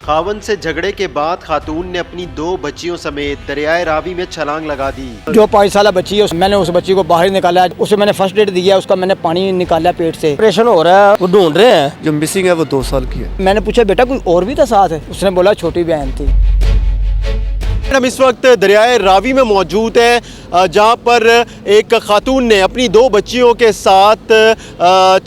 खावन से झगड़े के बाद खातून ने अपनी 2 बच्चियों समेत दरियाए रावी में छलांग लगा दी। जो 5 साल बच्ची है मैंने उस बच्ची को बाहर निकाला, उसे मैंने फर्स्ट एड दिया, उसका मैंने पानी निकाला पेट से। ऑपरेशन हो रहा है, वो ढूंढ रहे हैं। जो मिसिंग है वो 2 साल की है। मैंने पूछा बेटा कोई और भी था साथ है? उसने बोला छोटी बहन थी। हम इस वक्त दरियाए रावी में मौजूद है, जहाँ पर एक खातून ने अपनी 2 बच्चियों के साथ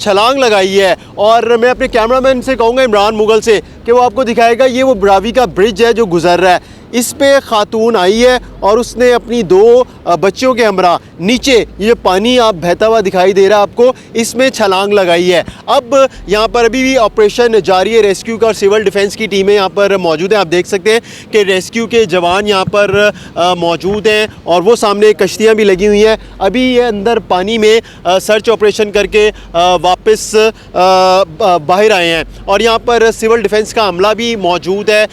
छलांग लगाई है। और मैं अपने कैमरामैन से कहूँगा इमरान मुगल से कि वो आपको दिखाएगा ये वो रावी का ब्रिज है जो गुजर रहा है। इस पे खातून आई है और उसने अपनी 2 बच्चियों के हमरा नीचे ये पानी आप बहता हुआ दिखाई दे रहा है आपको, इसमें छलांग लगाई है। अब यहाँ पर अभी भी ऑपरेशन जारी है। रेस्क्यू का और सिविल डिफेंस की टीमें यहाँ पर मौजूद हैं। आप देख सकते हैं कि रेस्क्यू के जवान यहाँ पर मौजूद हैं और वो सामने कश्तियाँ भी लगी हुई हैं। अभी ये अंदर पानी में सर्च ऑपरेशन करके वापस बाहर आए हैं और यहाँ पर सिविल डिफेंस का अमला भी मौजूद है।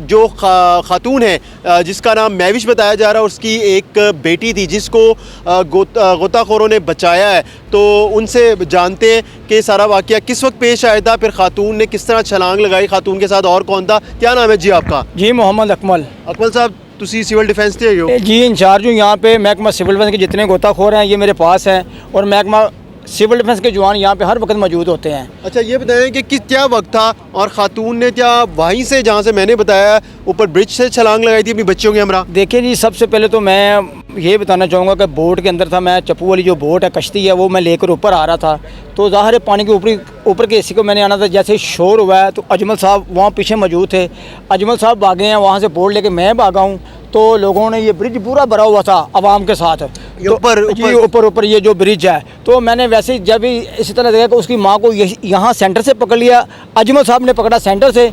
जो खातून है जिसका नाम महविश बताया जा रहा है, उसकी एक बेटी थी जिसको गोताखोरों ने बचाया है। तो उनसे जानते हैं कि सारा वाकया किस वक्त पेश आया था, फिर खातून ने किस तरह छलांग लगाई, खातून के साथ और कौन था। क्या नाम है जी आपका? जी मोहम्मद अकमल। अकमल साहब तुसी सिविल डिफेंस से हो? जी इंचार्ज हूँ यहाँ पे। महकमा सिविल डिफेंस के जितने गोताखोर हैं ये मेरे पास हैं और महकमा सिविल डिफेंस के जवान यहाँ पे हर वक्त मौजूद होते हैं। अच्छा ये बताएं कि क्या वक्त था और खातून ने क्या वहीं से जहाँ से मैंने बताया ऊपर ब्रिज से छलांग लगाई थी अपनी बच्चियों के हमरा? देखिए जी, सबसे पहले तो मैं ये बताना चाहूँगा कि बोट के अंदर था मैं। चप्पू वाली जो बोट है, कश्ती है, वो मैं लेकर ऊपर आ रहा था। तो ज़ाहिर है पानी के ऊपर के हिस्से को मैंने आना था। जैसे शोर हुआ है तो अजमल साहब वहाँ पीछे मौजूद थे। अजमल साहब भागे हैं वहाँ से, बोट लेके मैं भागा हूँ। तो लोगों ने ये ब्रिज पूरा भरा हुआ था आवाम के साथ। ऊपर ये जो ब्रिज है, तो मैंने वैसे ही जब भी इसी तरह देखा कि उसकी माँ को यहाँ सेंटर से पकड़ लिया, अजमल साहब ने पकड़ा सेंटर से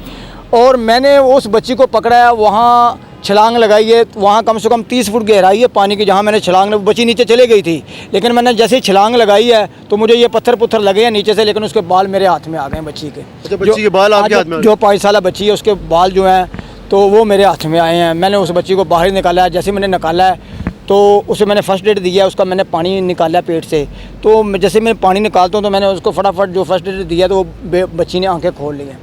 और मैंने उस बच्ची को पकड़ा है। वहाँ छलांग लगाई है, वहाँ कम से कम 30 फुट गहराई है पानी की, जहाँ मैंने छलांग बच्ची नीचे चले गई थी। लेकिन मैंने जैसे ही छलांग लगाई है तो मुझे ये पत्थर लगे हैं नीचे से, लेकिन उसके बाल मेरे हाथ में आ गए बच्ची के। अच्छा, बच्ची के बाल आपके हाथ में? जो 5 साल बच्ची है उसके बाल जो हैं तो वो मेरे हाथ में आए हैं। मैंने उस बच्ची को बाहर निकाला है। जैसे मैंने निकाला है तो उसे मैंने फर्स्ट एड दिया, उसका मैंने पानी निकाला पेट से। तो जैसे मैं पानी निकालता हूँ तो मैंने उसको फटाफट जो फर्स्ट एड दिया तो वो बच्ची ने आंखें खोल ली हैं।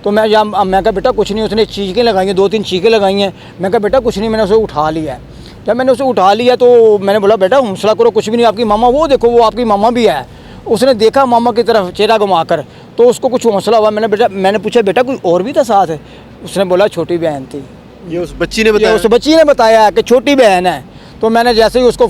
तो मैं कहा बेटा कुछ नहीं। उसने चीखें लगाई हैं, 2-3 चीखें लगाई हैं। मैं कहा बेटा कुछ नहीं। मैंने उसे उठा लिया है। जब मैंने उसे उठा लिया तो मैंने बोला बेटा हौसला करो, कुछ भी नहीं। आपकी मामा वो देखो, वो आपकी मामा भी है। उसने देखा मामा की तरफ चेहरा घुमाकर, तो उसको कुछ हौसला हुआ। मैंने पूछा बेटा कोई और भी था साथ है? उसने बोला छोटी बहन थी। ये उस बच्ची ने बताया? उस बच्ची ने बताया कि छोटी बहन है। तो मैंने जैसे ही उसको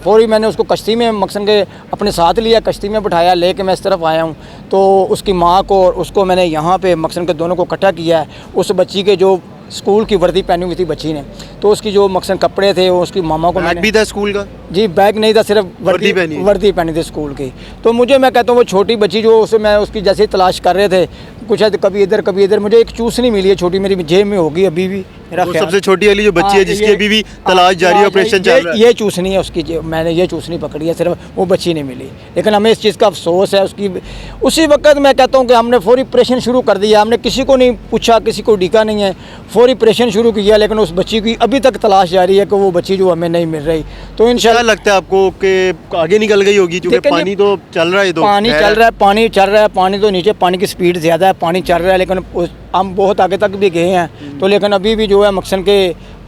फौरी मैंने उसको कश्ती में मकसन के अपने साथ लिया, कश्ती में बिठाया, लेके मैं इस तरफ आया हूँ। तो उसकी माँ को और उसको मैंने यहाँ पे मकसन के दोनों को इकट्ठा किया है। उस बच्ची के जो स्कूल की वर्दी पहनी हुई थी बच्ची ने, तो उसकी जो मकसन कपड़े थे वो उसकी मामा को बैग भी था स्कूल का? जी बैग नहीं था, सिर्फ वर्दी पहनी थी स्कूल की। तो मुझे, मैं कहता हूँ वो छोटी बच्ची जो उसे मैं उसकी जैसे ही तलाश कर रहे थे, कुछ है कभी इधर मुझे एक चूसनी मिली है छोटी, मेरी जेब में होगी अभी भी मेरा ख्याल। सबसे छोटी वाली जो बच्ची है जिसकी अभी भी तलाश जारी है, ऑपरेशन चल रहा है। ये चूसनी है उसकी, मैंने ये चूसनी पकड़ी है, सिर्फ वो बच्ची नहीं मिली। लेकिन हमें इस चीज़ का अफसोस है उसकी। उसी वक्त मैं कहता हूँ कि हमने फौरी ऑपरेशन शुरू कर दिया। हमने किसी को नहीं पूछा, किसी को डीका नहीं है, फौरी ऑपरेशन शुरू किया। लेकिन उस बच्ची की अभी तक तलाश जारी है कि वो बच्ची जो हमें नहीं मिल रही। तो इंशाल्लाह लगता है आपको कि आगे निकल गई होगी, क्योंकि पानी तो चल रहा है, पानी चल रहा है, पानी तो नीचे, पानी की स्पीड ज़्यादा है, पानी चल रहा है। लेकिन हम बहुत आगे तक भी गए हैं तो, लेकिन अभी भी जो है मकसन के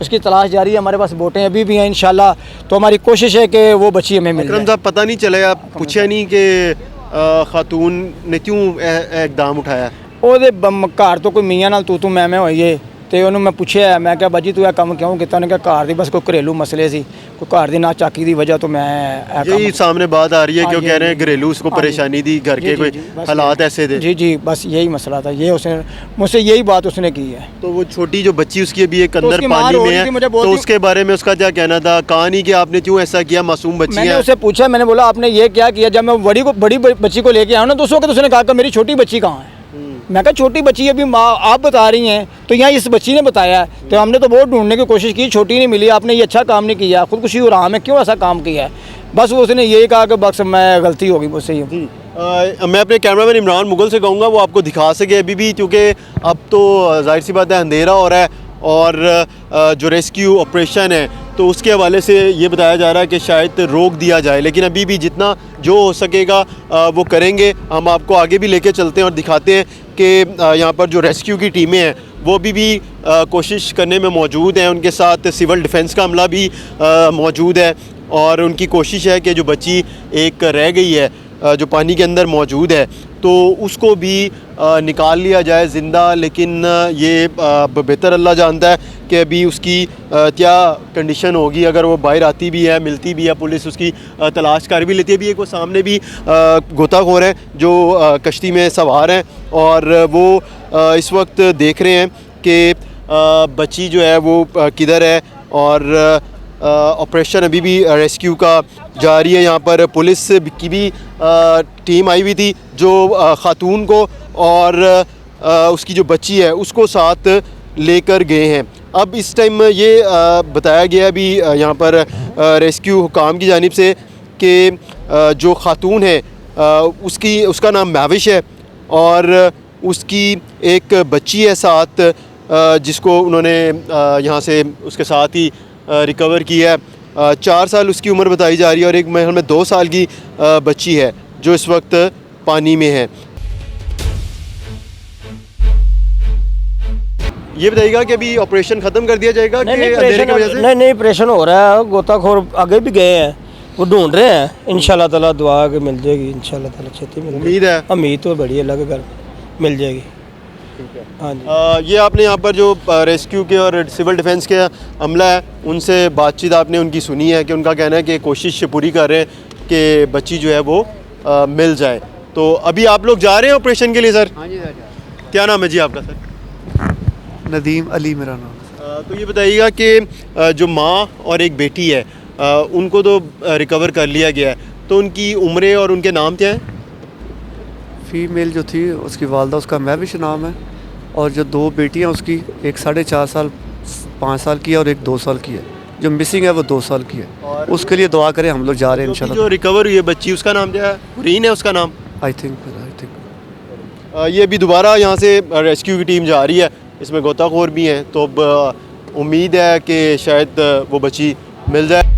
उसकी तलाश जारी है। हमारे पास बोटें अभी भी हैं इंशाल्लाह। तो हमारी कोशिश है कि वो बच्ची हमें मिल जाए। साहब पता नहीं चला, आप पूछा नहीं कि खातून ने क्यों इकदाम उठाया? ਉਹਦੇ ਘਰ ਤੋਂ ਕੋਈ ਮੀਆਂ ਨਾਲ ਤੂੰ ਮੈਂ ਹੋਈਏ ਤੇ ਉਹਨੂੰ ਮੈਂ ਪੁੱਛਿਆ, ਮੈਂ ਕਿਹਾ ਬਾਜੀ ਤੂੰ ਇਹ ਕੰਮ ਕਿਉਂ ਕੀਤਾ? ਉਹਨੇ ਕਿਹਾ ਘਰ ਦੀ ਬਸ ਕੋਈ ਘਰੇਲੂ ਮਸਲੇ ਸੀ, ਕੋਈ ਘਰ ਦੀ ਨਾ ਚਾਕੀ ਦੀ वजह तो मैं यही सामने बात आ रही है, क्यों कह रहे हैं घरेलू उसको परेशानी दी, घर के कोई हालात ऐसे थे। जी बस यही मसला था, ये उसने मुझसे यही बात उसने की है। तो वो छोटी जो बच्ची उसकी अभी एक अंदर पानी में है, तो उसके बारे में उसका क्या कहना था? कहा नहीं कि आपने क्यों ऐसा किया, मासूम बच्ची है। मैंने उसे पूछा, मैंने बोला आपने ये क्या किया? जब मैं बड़ी बच्ची को लेके आया ना तो उस वक्त उसने कहा कि मेरी छोटी बच्ची कहाँ है। मैं कहा छोटी बच्ची अभी आप बता रही हैं, तो यहाँ इस बच्ची ने बताया। तो हमने तो बहुत ढूंढने की कोशिश की, छोटी नहीं मिली। आपने ये अच्छा काम नहीं किया, खुदकुशी और आम है, क्यों ऐसा काम किया है? बस उसने यही कहा कि बस मैं गलती होगी मुझसे। मैं अपने कैमरामैन इमरान मुगल से कहूँगा वो आपको दिखा सके अभी भी, क्योंकि अब तो जाहिर सी बात है अंधेरा हो रहा है और जो रेस्क्यू ऑपरेशन है तो उसके हवाले से ये बताया जा रहा है कि शायद रोक दिया जाए। लेकिन अभी भी जितना जो हो सकेगा वो करेंगे। हम आपको आगे भी लेके चलते हैं और दिखाते हैं कि यहाँ पर जो रेस्क्यू की टीमें हैं वो अभी भी कोशिश करने में मौजूद हैं। उनके साथ सिविल डिफेंस का अमला भी मौजूद है और उनकी कोशिश है कि जो बच्ची एक रह गई है जो पानी के अंदर मौजूद है तो उसको भी निकाल लिया जाए ज़िंदा। लेकिन ये बेहतर अल्लाह जानता है कि अभी उसकी क्या कंडीशन होगी। अगर वो बाहर आती भी है, मिलती भी है, पुलिस उसकी तलाश कर भी लेती है। अभी एक वो सामने भी गोताखोर हैं जो कश्ती में सवार हैं और वो इस वक्त देख रहे हैं कि बच्ची जो है वो किधर है और ऑपरेशन अभी भी रेस्क्यू का जारी है। यहाँ पर पुलिस की भी टीम आई हुई थी जो खातून को और उसकी जो बच्ची है उसको साथ लेकर गए हैं। अब इस टाइम ये बताया गया अभी यहाँ पर रेस्क्यू हुकाम की जानिब से कि जो खातून है उसका नाम महविश है और उसकी एक बच्ची है साथ जिसको उन्होंने यहाँ से उसके साथ ही रिकवर किया है। 4 साल उसकी उम्र बताई जा रही है और एक महल में 2 साल की बच्ची है जो इस वक्त पानी में है। ये बताइएगा कि अभी ऑपरेशन ख़त्म कर दिया जाएगा कि अंधेरे की वजह से? नहीं ऑपरेशन हो रहा है। गोताखोर आगे भी गए हैं, वो ढूंढ रहे हैं। इंशाल्लाह ताला दुआ के मिल जाएगी, इंशाल्लाह ताला छेती मिल उम्मीद है? उम्मीद तो बड़ी है, लगे घर मिल जाएगी। हाँ जी। ये आपने यहाँ पर जो रेस्क्यू के और सिविल डिफेंस के अमला है उनसे बातचीत आपने उनकी सुनी है कि उनका कहना है कि कोशिश पूरी कर रहे हैं कि बच्ची जो है वो मिल जाए। तो अभी आप लोग जा रहे हैं ऑपरेशन के लिए सर? हाँ जी सर। क्या नाम है जी आपका सर? नदीम अली मेरा नाम। तो ये बताइएगा कि जो माँ और एक बेटी है उनको तो रिकवर कर लिया गया है, तो उनकी उम्रें और उनके नाम क्या हैं? फीमेल जो थी उसकी वालदा उसका महविश नाम है और जो 2 बेटियां उसकी, एक 4.5 साल 5 साल की है और एक 2 साल की है। जो मिसिंग है वो 2 साल की है। और उसके लिए दुआ करें, हम लोग जा रहे हैं जो इंशाल्लाह। रिकवर हुई है बच्ची उसका नाम क्या है? हुरीन है उसका नाम? आई थिंक ये अभी दोबारा यहाँ से रेस्क्यू की टीम जा रही है, इसमें गोताखोर भी हैं। तो अब उम्मीद है कि शायद वो बच्ची मिल जाए।